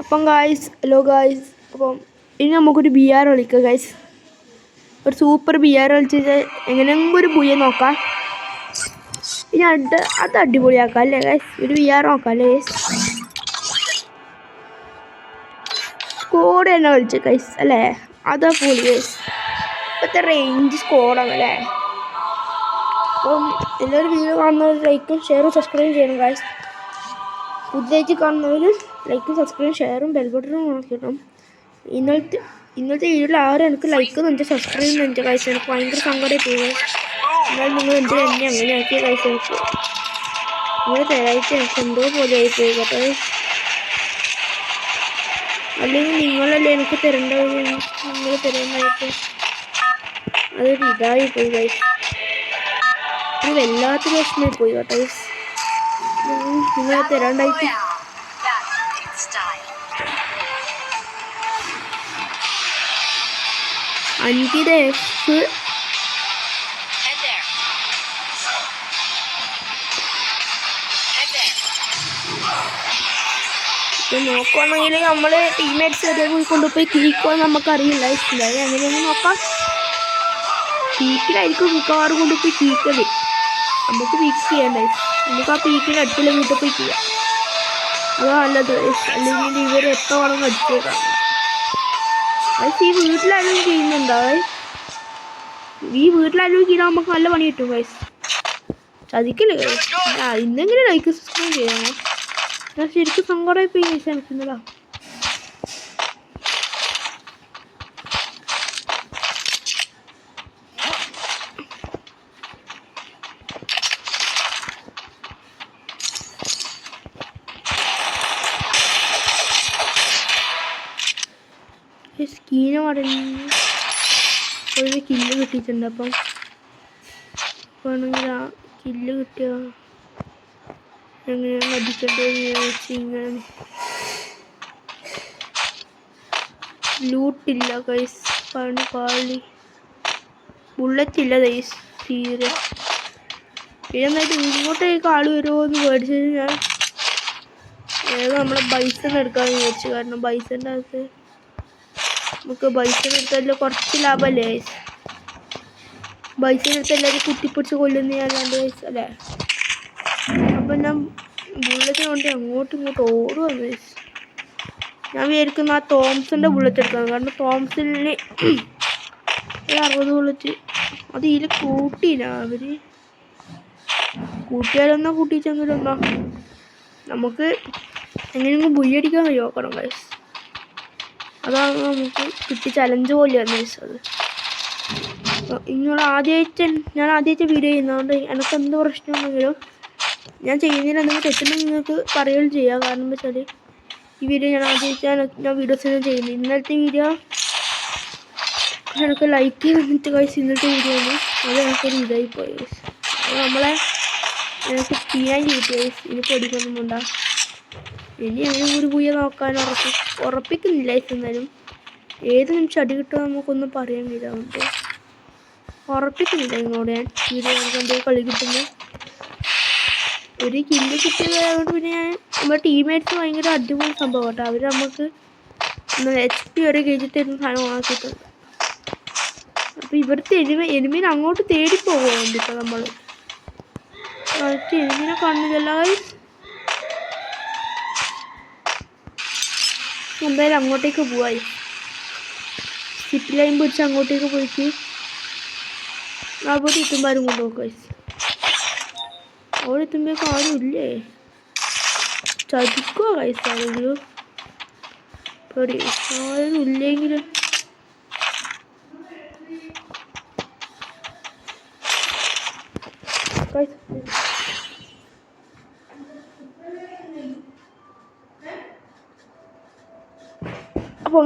അപ്പം guys, hello guys. അപ്പം ഇനി നമുക്കൊരു ബി ആർ കളിക്കാം ഗായ്സ്. ഒരു സൂപ്പർ ബി ആർ കളിച്ചിട്ട് എങ്ങനെയെങ്കിലും ഒരു ബുയെ നോക്കാം. ഇനി അത് അടിപൊളിയാക്കാം അല്ലേ ഗായ്സ്? ഒരു ബി ആർ നോക്കാം അല്ലേ ഗായ്സ്? സ്കോഡ് തന്നെ കളിച്ച ഗായ്സ് അല്ലേ? അതാ പൊളി ഗായ്സ്. ഇപ്പോഴത്തെ റേഞ്ച് സ്കോഡാണ് അല്ലേ? അപ്പം എല്ലാവരും വീഡിയോ കാണുന്നവർ ലൈക്കും ഷെയറും സബ്സ്ക്രൈബും ചെയ്യണം ഗായ്സ്. പുതിയതായിട്ട് കാണുന്നവർ ലൈക്കും സബ്സ്ക്രൈബും ഷെയറും ബെൽ ബട്ടണും നോക്കണം. ഇന്നലത്തെ വീഡിയോയിൽ ആരും എനിക്ക് ലൈക്ക് എന്നുവെച്ചാൽ സബ്സ്ക്രൈബ് എന്നുവെച്ചാൽ ഗായ്സ് എനിക്ക് ഭയങ്കര സങ്കടമായി പോയി. എന്നാൽ നിങ്ങൾ എന്ത് തന്നെ അങ്ങനെ ആക്കിയ ഗായ്സ് എനിക്ക് നിങ്ങൾ തരായിട്ട് എനിക്ക് എന്തോ പോലെ ആയിപ്പോയി കേട്ടോ. അല്ലെങ്കിൽ നിങ്ങളല്ലേ എനിക്ക് തരേണ്ടത്, നിങ്ങൾ തരേണ്ടതായിട്ട് അതൊരു ഇതായി പോയി ഗായ്സ്. അത് വല്ലാത്തൊരു വിഷമമായി പോയി കേട്ടോ ഗായ്സ്. നിങ്ങളെ തരാണ്ടായിട്ട്. അഞ്ചിയുടെ എഫ് നോക്കുവാണെങ്കിൽ നമ്മൾ ടീമേറ്റ്സ് പോയി കൊണ്ടുപോയി കീക്കുവാൻ നമുക്കറിയില്ല. എന്തായാലും അങ്ങനെയൊന്നും നോക്കാം. പീക്കിലായിരിക്കും മിക്കവാറും കൊണ്ടുപോയി കീക്കല്. നമുക്ക് പീക്ക് ചെയ്യണ്ടായി. നമുക്ക് ആ പീക്കിന് അടുത്തുള്ള വീട്ടിൽ പോയി ചെയ്യാം. അതാ നല്ലത്. അല്ലെങ്കിൽ ഇവർ എപ്പോൾ വേണം അടിച്ചേക്കാം. അത് ഈ വീട്ടിലാരും ചെയ്യുന്നുണ്ടാവേ. ഈ വീട്ടിലാരും ചെയ്യാൻ നമുക്ക് നല്ല പണി കിട്ടും ഗൈസ്. ചതിക്കില്ല ഗൈസ്. ഇന്നെങ്കിലും ലൈക്ക് സബ്സ്ക്രൈബ് ചെയ്യണേ. ഞാൻ ശരിക്കും സങ്കടമായി പോയി ഗൈസ്. എനിക്കുന്നതാ സ്കീന മടങ്ങി ഒരു കില്ല് കിട്ടിയിട്ടുണ്ട്. അപ്പം വേണമെങ്കിൽ ആ കില്ല് കിട്ടിയ എങ്ങനെയാണ് അടിക്കേണ്ടതെന്ന് വെച്ച് ഇങ്ങനെ ലൂട്ടില്ല ഗൈസ്. പണി പാളി. ബുള്ളറ്റില്ല ഗൈസ് തീരെ. ഇതെന്നായിട്ട് ഇങ്ങോട്ടേക്ക് ആൾ വരുമോ എന്ന് പേടിച്ചത് ഞാൻ വേഗം നമ്മളെ ബൈസൺ എടുക്കാമെന്ന് വിചാരിച്ചു. കാരണം ബൈസൻ്റെ അകത്ത് നമുക്ക് ബൈസൺ എടുത്താൽ കുറച്ച് ലാഭമല്ലേ ഗൈസ്? ബൈസൺ എടുത്ത് എല്ലാവരും കുത്തിപ്പിടിച്ച് കൊല്ലുന്ന ഞാനാണ്ട് ഗൈസ് അല്ലേ? അപ്പം ഞാൻ ബുള്ളറ്റിന് കൊണ്ട് അങ്ങോട്ടും ഇങ്ങോട്ടും ഓടുവാണ് ഗൈസ്. ഞാൻ വിചാരിക്കുന്ന ആ തോംസൻ്റെ ബുള്ളറ്റ് എടുക്കണം. കാരണം തോംസണിന് 60 ബുള്ളറ്റ് അത് ഇതിൽ കൂട്ടിയില്ല അവർ. കൂട്ടിയാലൊന്നാ കൂട്ടിച്ചെങ്കിലും ഒന്നാ നമുക്ക് എങ്ങനെയെങ്കിലും ബുയ്യടിക്കാൻ കഴിയും നോക്കണം ഗൈസ്. അതാണ് നമുക്ക് കിട്ടി ചലഞ്ച് പോലെയാണ് ഗൈസ്. അത് നിങ്ങൾ ഞാൻ ആദ്യമായിട്ട് വീഡിയോ ചെയ്യുന്നതുകൊണ്ട് എനിക്ക് എന്ത് പ്രശ്നമുണ്ടെങ്കിലും ഞാൻ ചെയ്യുന്നതിന് എന്തെങ്കിലും തെറ്റുണ്ടെങ്കിൽ നിങ്ങൾക്ക് പറയുകയും ചെയ്യാം. കാരണം എന്താ വെച്ചാൽ ഈ വീഡിയോ ഞാൻ ആദ്യമായിട്ട് ഞാൻ വീഡിയോസ് ചെയ്യുന്നത്. ഇന്നലത്തെ വീഡിയോ എനിക്ക് ലൈക്ക് ചെയ്ത് വന്നിട്ട് ഗൈസ്. ഇന്നത്തെ വീഡിയോ അത് എനിക്കൊരു ഇതായി പോയി ഗൈസ്. അപ്പോൾ നമ്മളെ എനിക്ക് തീരാൻ കിട്ടി ഗൈസ്. ഇനി പൊടിക്കൊന്നും ഉണ്ടാകും. ഇനി അങ്ങനെ ഒരു പുയ്യ നോക്കാൻ ഉറപ്പിക്കുന്നില്ല ഗൈസ്. എന്നാലും ഏത് നിമിഷം അടി കിട്ടുമോ നമുക്കൊന്നും പറയാൻ കഴിയില്ല. നമുക്ക് ഉറപ്പിക്കുന്നില്ല ഇങ്ങോട്ട് ഞാൻ വീഡിയോ എന്തെങ്കിലും കളി കിട്ടുമ്പോൾ. ഒരു കില്ല് കിട്ടിയതുകൊണ്ട് പിന്നെ നമ്മുടെ ടീമേറ്റ്സ് ഭയങ്കര അടിപൊളി സംഭവം കേട്ടോ. അവർ നമുക്ക് HP വരെ കയറ്റിട്ട് തരുന്ന സാധനം ആക്കിയിട്ടുണ്ട്. അപ്പോൾ ഇവിടുത്തെ എനിമീനെ അങ്ങോട്ട് തേടി പോകുന്നുണ്ട് ഇപ്പോൾ നമ്മൾ. എനിമീനെ കാണുന്നില്ല ഗൈസ്. എന്തായാലും അങ്ങോട്ടേക്ക് പോവായി. സിപ്പ് ലൈൻ പിടിച്ച് അങ്ങോട്ടേക്ക് പോയിട്ട് അവിടെ എത്തുമ്പോഴും കൊണ്ടുപോകും ഗൈസ്. അവിടെ എത്തുമ്പോഴേക്കും ആരും ഇല്ലേ? ചതിക്കുമോ ഗൈസ് ആരെങ്കിലും? പേടി ആരും ഇല്ലെങ്കിലും അപ്പോൾ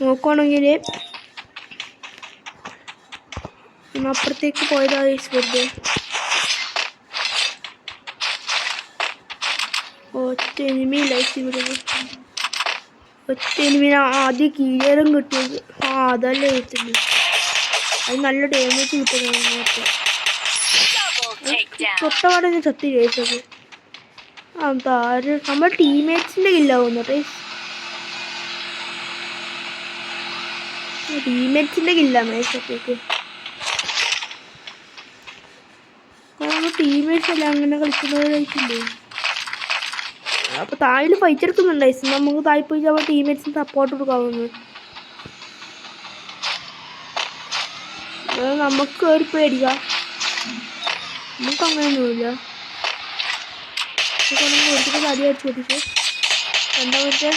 നോക്കുവാണെങ്കിൽ അപ്പുറത്തേക്ക് പോയതാ ഗൈസ് വെറുതെ. ഒറ്റ എനിമി ലൈഫ് ഇവിടെ. ഒറ്റ എനിമീനെ ആദ്യം കീഴേരം കിട്ടിയത്. അതല്ലേ കിട്ടുന്നത്. അത് നല്ല ഡാമേജ് കിട്ടുന്നത്. തൊട്ടപാടെ ചത്തി കഴിച്ചത്. അതാര് നമ്മുടെ ടീംമേറ്റ്സിൻ്റെ കില്ലാവുന്നു ഗൈസ്. ടീംമേറ്റ്സിൻ്റെ കില്ലാണ് ഗൈസൊക്കെ. നമ്മുടെ ടീംമേറ്റ്സ് അല്ല അങ്ങനെ കളിക്കുന്നവരായിട്ടുണ്ട്. അപ്പോൾ താഴെ ഫൈറ്റ് എടുക്കുന്നുണ്ട് ഗൈസ്. നമുക്ക് താഴെ പോയി നമ്മുടെ ടീംമേറ്റ്സിന് സപ്പോർട്ട് കൊടുക്കാവുന്നത്. നമുക്ക് കയറി പേടിക്കാം. നമുക്ക് അങ്ങനെയൊന്നുമില്ല. ഒരിക്കലും അടി അടിച്ച് പൊട്ടിച്ച് രണ്ടാമത്തെ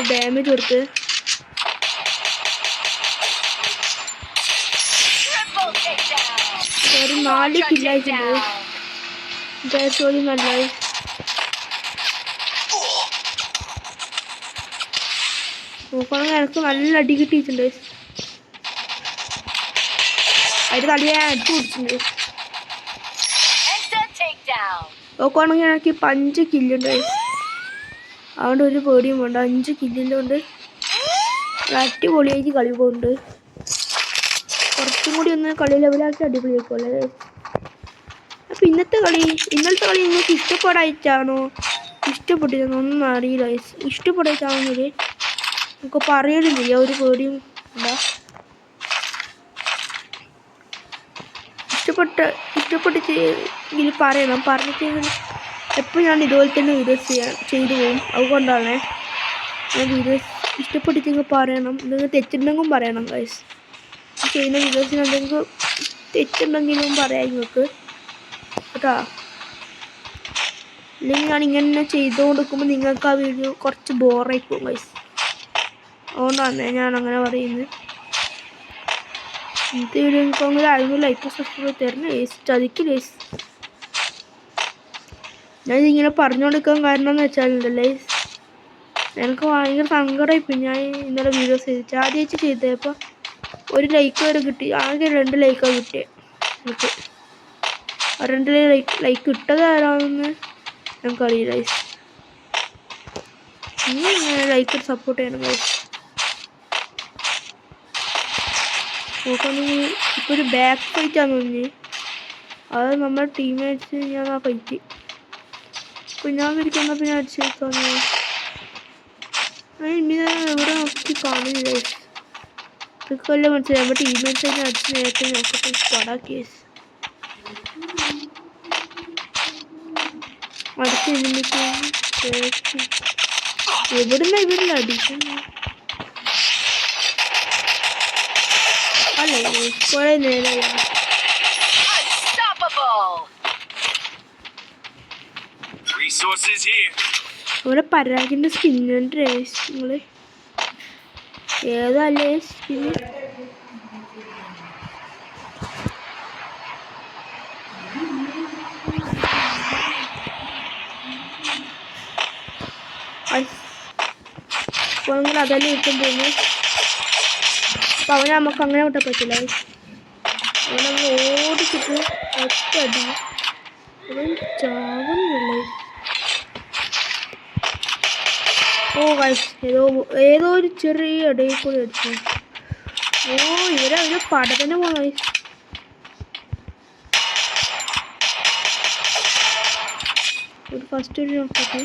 ഡാമേജ് കൊടുത്ത് ഒരു 4 കില്ലായിട്ടുണ്ട്. ജയസോളി നല്ലതായി. നോക്കുകയാണെങ്കിൽ എനിക്ക് നല്ല അടി കിട്ടിയിട്ടുണ്ട്. അതിന് തടിയെ അടിച്ചു പിടിച്ചിട്ടുണ്ട്. നോക്കുകയാണെങ്കിൽ എനിക്ക് 5 കില്ലുണ്ട്. അതുകൊണ്ട് ഒരു പേടിയും വേണ്ട. 5 കില്ലിൻ്റെ അടിപൊളിയായിട്ട് കളി പോകുന്നുണ്ട്. കുറച്ചും കൂടി ഒന്ന് കളി ലെവലാക്കി അടിപൊളിയാക്കുമല്ലേ. അപ്പോൾ ഇന്നത്തെ കളി നിങ്ങൾക്ക് ഇഷ്ടപ്പെടായിട്ടാണോ ഇഷ്ടപ്പെട്ടിരുന്നോ ഒന്നും അറിയില്ല. ഇഷ്ടപ്പെടായിട്ടാണെങ്കിൽ നമുക്ക് പറയണില്ല, ഒരു പേടിയും എന്താ. ഇഷ്ടപ്പെട്ടിട്ടെങ്കിൽ പറയണം. പറഞ്ഞിട്ട് എപ്പോൾ ഞാൻ ഇതുപോലെ തന്നെ വീഡിയോസ് ചെയ്തു പോകും. അതുകൊണ്ടാണ് ഞാൻ വീഡിയോസ് ഇഷ്ടപ്പെട്ടിട്ടെങ്കിൽ പറയണം. എന്തെങ്കിലും തെറ്റുണ്ടെങ്കിലും പറയണം ഗൈസ്. ചെയ്യുന്ന വീഡിയോസിന് എന്തെങ്കിലും തെറ്റുണ്ടെങ്കിലും പറയാം നിങ്ങൾക്ക് കേട്ടോ. അല്ലെങ്കിൽ ഞാൻ ഇങ്ങനെ ചെയ്തു കൊടുക്കുമ്പോൾ നിങ്ങൾക്ക് ആ വീഡിയോ കുറച്ച് ബോറായി പോകും ഗൈസ്. അതുകൊണ്ടാണ് ഞാൻ അങ്ങനെ പറയുന്നത്. ഇന്നത്തെ വീഡിയോ എനിക്കെങ്കിലും ആരെങ്കിലും ലൈക്ക് സബ്സ്ക്രൈബ് തരണം ഗൈസ്. ചതിക്ക് ഗൈസ്. ഞാനിതിങ്ങനെ പറഞ്ഞു കൊടുക്കാൻ കാരണം എന്ന് വെച്ചാലുണ്ടല്ലേ, എനിക്ക് ഭയങ്കര സങ്കടമായിപ്പോയി. ഞാൻ ഇന്നലെ വീഡിയോസ് ചെയ്തിട്ട് ആദ്യമായിട്ട് ചെയ്തപ്പോൾ ഒരു ലൈക്ക് വരെ കിട്ടി. ആകെ 2 ലൈക്കാണ് കിട്ടിയത് എനിക്ക്. 2 ലൈക്ക് ഇട്ടത് ആരാണെന്ന് ഞങ്ങൾക്കറിയില്ല ഗൈസ്. ഇങ്ങനെ ലൈക്ക് സപ്പോർട്ട് ചെയ്യണം ഗൈസ്. നോക്കുകയാണെങ്കിൽ ഇപ്പോൾ ഒരു ബാക്ക് ഫൈറ്റാണ് തോന്നി. അത് നമ്മുടെ ടീംമേറ്റ്സ് ഞാൻ ആ ഫൈറ്റ് ഇപ്പോൾ ഞാൻ വിളിക്കുന്നപ്പോൾ ഞാൻ അടിച്ചു തോന്നി. ഇനി എവിടെ നോക്കി കാണുന്നില്ല ഗൈസ്. ഇതൊക്കെയല്ലേ മനസ്സിലായി. നമ്മുടെ ടീംമേറ്റ്സ് തന്നെ അടിച്ച് നേരത്തെ നോക്കട്ടെ പടാ കേസ് അടുത്ത് എവിടുന്ന ഇവരിൽ അടിക്കുന്നു. അല്ലേ കുറെ നേരം ഇവിടെ പരാഗിൻ്റെ സ്കിന്നുണ്ട് നിങ്ങൾ ഏതല്ലേ സ്കിന്ന്. അപ്പോൾ നിങ്ങൾ അതല്ലേ ഇട്ടും പോകുന്നു. അപ്പോൾ അവനെ നമുക്ക് അങ്ങനെ വിട്ടാൽ പറ്റില്ല. അവൻ നമ്മൾ ഓടിച്ചിട്ട് ഒറ്റ അടി അവൻ ചാവുന്നില്ല. ഓ ഗൈസ് ഏതോ ഒരു ചെറിയ ഇടയിൽ കൂടി അടിച്ചു. ഓ ഇവരെ പട തന്നെ പോകാം ഗൈസ്. ഒരു ഫസ്റ്റ് ഒരു നോക്കട്ടെ.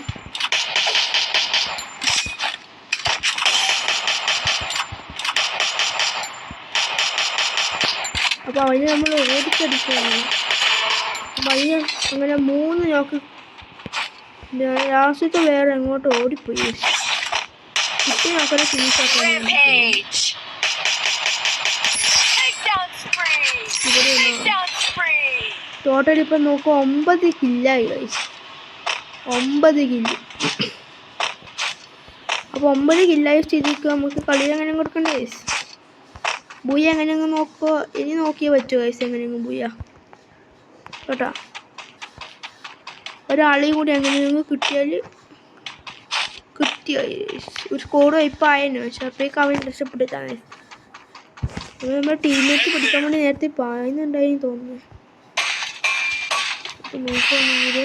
അപ്പോൾ അവന് നമ്മൾ ഓടിച്ചടിക്കുകയാണ്. അപ്പോൾ അതിന് അങ്ങനെ 3 നോക്ക് ലാസ്റ്റത്തെ വേറെ എങ്ങോട്ട് ഓടിപ്പോയി. ഇപ്പോൾ നോക്കട്ടെ ഫിനിഷാക്കാൻ ടോട്ടൽ ഇപ്പം നോക്കുക 9 കില്ലായി ഗൈസ്. 9 കില്ല്. അപ്പോൾ 9 കില്ലായി സ്ഥിതിക്ക് നമുക്ക് കളി എങ്ങനെ കൊടുക്കണ്ടേ ഗൈസ്. ബുയ എങ്ങനെയെങ്കിലും നോക്കുക. ഇനി നോക്കിയേ പറ്റുമോ ഗൈസ് എങ്ങനെയെങ്കിലും ബുയ കേട്ടോ. ഒരാളെയും കൂടി എങ്ങനെയെങ്കിലും കിട്ടിയാൽ കിട്ടിയായി ഒരു സ്കോഡ് വൈപ്പ് ആയെന്ന് പക്ഷെ അപ്പോഴേക്ക് അവൻ രക്ഷപ്പെട്ടിട്ടാണ്. നമ്മുടെ ടീമേറ്റ് പിടിക്കാൻ വേണ്ടി നേരത്തെ പായുന്നുണ്ടായിരുന്നു തോന്നുന്നു. അപ്പോൾ നോക്കുകയാണെങ്കിൽ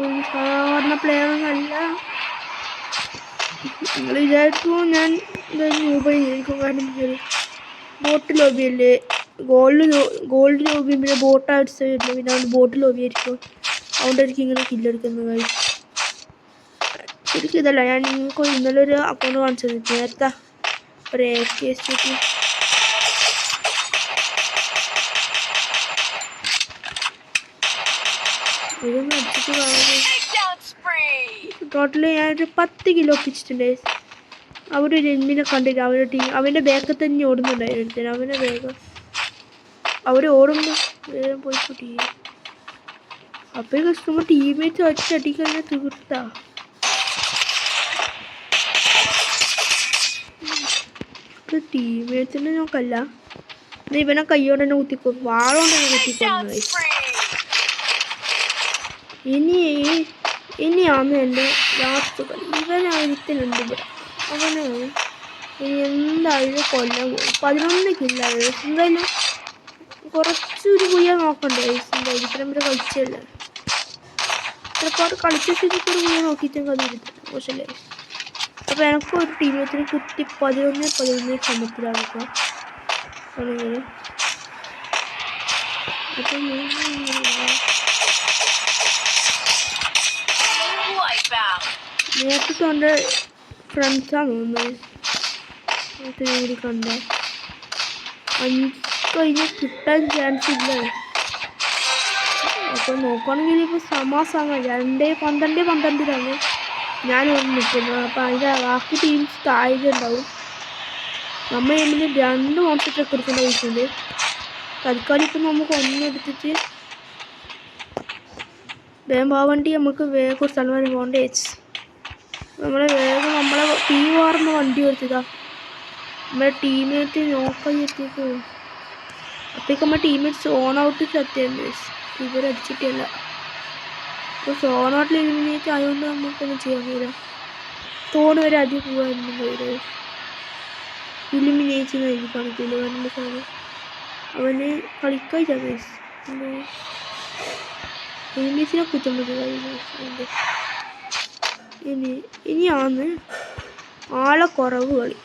ഒരു സാധാരണ പ്ലെയറൊന്നുമല്ല. നിങ്ങൾ വിചാരിക്കുമ്പോൾ ഞാൻ ന്യൂബായിരിക്കും. കാരണം ബോട്ട് ലോബിയല്ലേ ഗോൾഡ് ലോബിയും പിന്നെ ബോട്ട് അടിച്ച് വരുന്നത് പിന്നെ അവൻ്റെ ബോട്ട് ലോബി ആയിരിക്കും. അതുകൊണ്ടായിരിക്കും ഇങ്ങനെ കില്ലെടുക്കുന്നത് കാര്യം. ശരിക്കും ഇതല്ല, ഞാൻ നിങ്ങൾക്ക് ഇന്നലെ ഒരു അക്കൗണ്ട് കാണിച്ചത് നേരത്തെ ഒരു ഇതൊന്നും അടിച്ചിട്ട് കാണുന്നത്. ടോട്ടല് ഞാനൊരു 10 കിലോ ഒപ്പിച്ചിട്ടുണ്ട്. അവിടെ ഒരു എമ്മിനെ കണ്ടില്ല, അവൻ്റെ ബാക്കിൽ തന്നെ ഓടുന്നുണ്ടായിരുന്നു. അവനെ വേഗം അവർ ഓടുമ്പോൾ വേഗം പോയി കൂട്ടി. അപ്പോൾ കസ്റ്റമർ ടീമേറ്റ് ഒറ്റയടിക്ക് തന്നെ തീർത്താ. ടീമേറ്റ്സിനെ നോക്കല്ല, ഇവനെ കയ്യോടെ തന്നെ കുത്തിക്കോ, വാളോണ്ട് തന്നെ കുത്തിക്കൊന്നു. ഇനിയാണ് എൻ്റെ ലാസ്റ്റ് കളി. ഇവനായിരിക്കുന്നുണ്ട് ഇവിടെ, അവനാണ് ഇനി എന്തായാലും കൊല്ലാൻ പോകും. 11 കില്ലായത്. എന്തായാലും കുറച്ചൊരു കുയ്യാൻ നോക്കണ്ടേ. എന്തായാലും ഇത്രയും വരെ കളിച്ചല്ലേ, ചിലപ്പോൾ അത് കളിച്ച സ്ഥിതിക്ക് ഒരു കുയ്യ നോക്കിയിട്ടും കഥ മോശമല്ലേ. അപ്പോൾ എനിക്കൊരു ടീമേറ്റിന് കുത്തി 11 സമത്തിലാക്കുക ആണെങ്കിൽ. അപ്പം നേരത്തെ എൻ്റെ ഫ്രണ്ട്സാണ് തോന്നുന്നത് കൂടി കണ്ട. 5 കഴിഞ്ഞ് കിട്ടാൻ ചാൻസ് ഇല്ല. അപ്പോൾ നോക്കുകയാണെങ്കിൽ ഇപ്പോൾ സമാസമാണ് 12-12 ഞാൻ നിൽക്കുന്നത്. അപ്പോൾ അതിൻ്റെ ബാക്കി ടീംസ് താഴെയുണ്ടാവും. നമ്മൾ തമ്മിൽ 2 മോൺസ്റ്റർ എടുക്കേണ്ട ആവശ്യമുണ്ട്. തൽക്കാലം ഇപ്പം നമുക്ക് ഒന്നെടുത്തിട്ട് വേഗം പോകേണ്ടി. നമുക്ക് വേഗം ഒരു സ്ഥലം വരെ പോകേണ്ടി വെച്ച് നമ്മളെ വേഗം നമ്മളെ ടീ വാർന്ന വണ്ടി കൊടുത്തതാ. നമ്മുടെ ടീമേറ്റ് നോക്കാൻ എത്തിയേക്ക്. അപ്പോഴേക്ക് നമ്മുടെ ടീമേറ്റ് സോൺ ഔട്ട് സത്യമുണ്ട്. ഇവരടിച്ചിട്ടില്ല. അപ്പോൾ സോൺ ഔട്ടിൽ എലിമിനേറ്റ് ആയതുകൊണ്ട് നമുക്കൊന്നും ചെയ്യാൻ കഴിയില്ല. തോണ് വരെ അതി പോകാനൊന്നും കഴിയില്ല. എലിമിനേറ്റ് എഴുതി കാണിക്കില്ല. കാരണം സാധനം അവന് കളിക്കാൻ ചാൻസ് എലിമിനേറ്റിനെ കുറ്റം പറ്റുക. ഇനിയാണ് ആളെ കുറവ് കളി.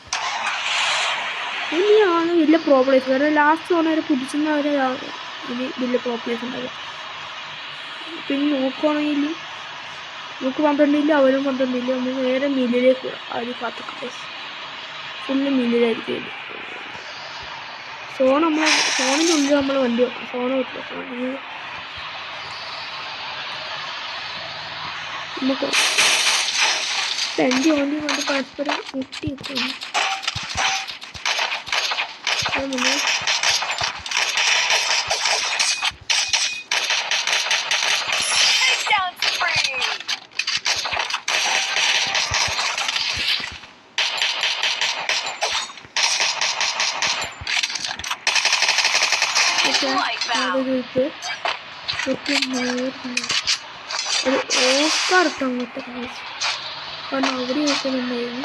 ഇനിയാണ് വലിയ പ്രോബ്ലംസ്. കാരണം ലാസ്റ്റ് സോൺ വരെ പിടിച്ചുന്നവരെ ഇനി വലിയ പ്രോബ്ലംസ് ഉണ്ടാവുക. പിന്നെ നോക്കുകയാണെങ്കിൽ നമുക്ക് 12 അവരും 12. നമുക്ക് നേരെ മില്ലിലേക്ക് ആദ്യം കാത്തിട്ട് ഫുള്ള് മില്ലിലായിരിക്കും. സോണിൻ്റെ ഉള്ളിൽ നമ്മൾ വണ്ടി സോൺ കിട്ടില്ല. നമുക്ക് 5 വണ്ടി കൊണ്ട് പരസ്പരം മുട്ടി വെക്കുന്നു. ഒരു ഓസ്കാർ ഇട്ടാൻ പറ്റും. കാരണം അവിടെ വെക്കുന്നുണ്ടായിരുന്നു.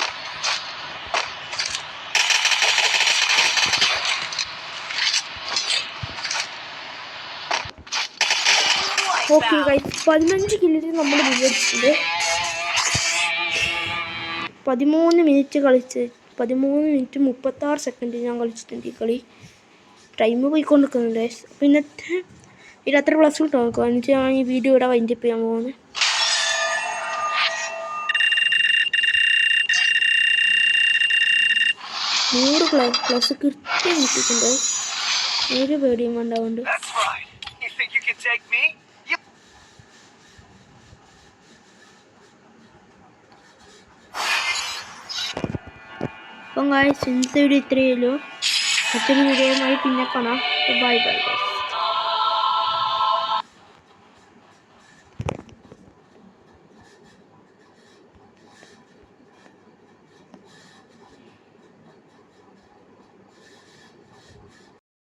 ഓക്കെ ഗൈസ്, 15 കില്ലിൽ നമ്മൾ വിജയിച്ചിട്ടുണ്ട്. 13 മിനിറ്റ് കളിച്ച് 13 മിനിറ്റ് 36 സെക്കൻഡ് ഞാൻ കളിച്ചിട്ടുണ്ട് ഈ കളി. ടൈം പോയിക്കൊണ്ടിരിക്കുന്നുണ്ട് ഗൈസ്. അപ്പോൾ ഇന്നത്തെ അത്ര പ്ലസ് കിട്ടും നോക്കുക. എന്നിട്ട് ഞാൻ ഈ വീഡിയോ ഇവിടെ വൈൻഡപ്പ് ചെയ്യാൻ പോകുന്നത്. പ്ലസ് കൃത്യം കിട്ടിയിട്ടുണ്ട്. ഒരു പേടിയും വേണ്ടാവുണ്ട്. അപ്പം ഗായ്സ് ഇന്നത്തെ വീഡിയോ ഇത്രയേ ഉള്ളൂ. മറ്റൊരു വീഡിയോയുമായി പിന്നെ കാണാം. Bye bye.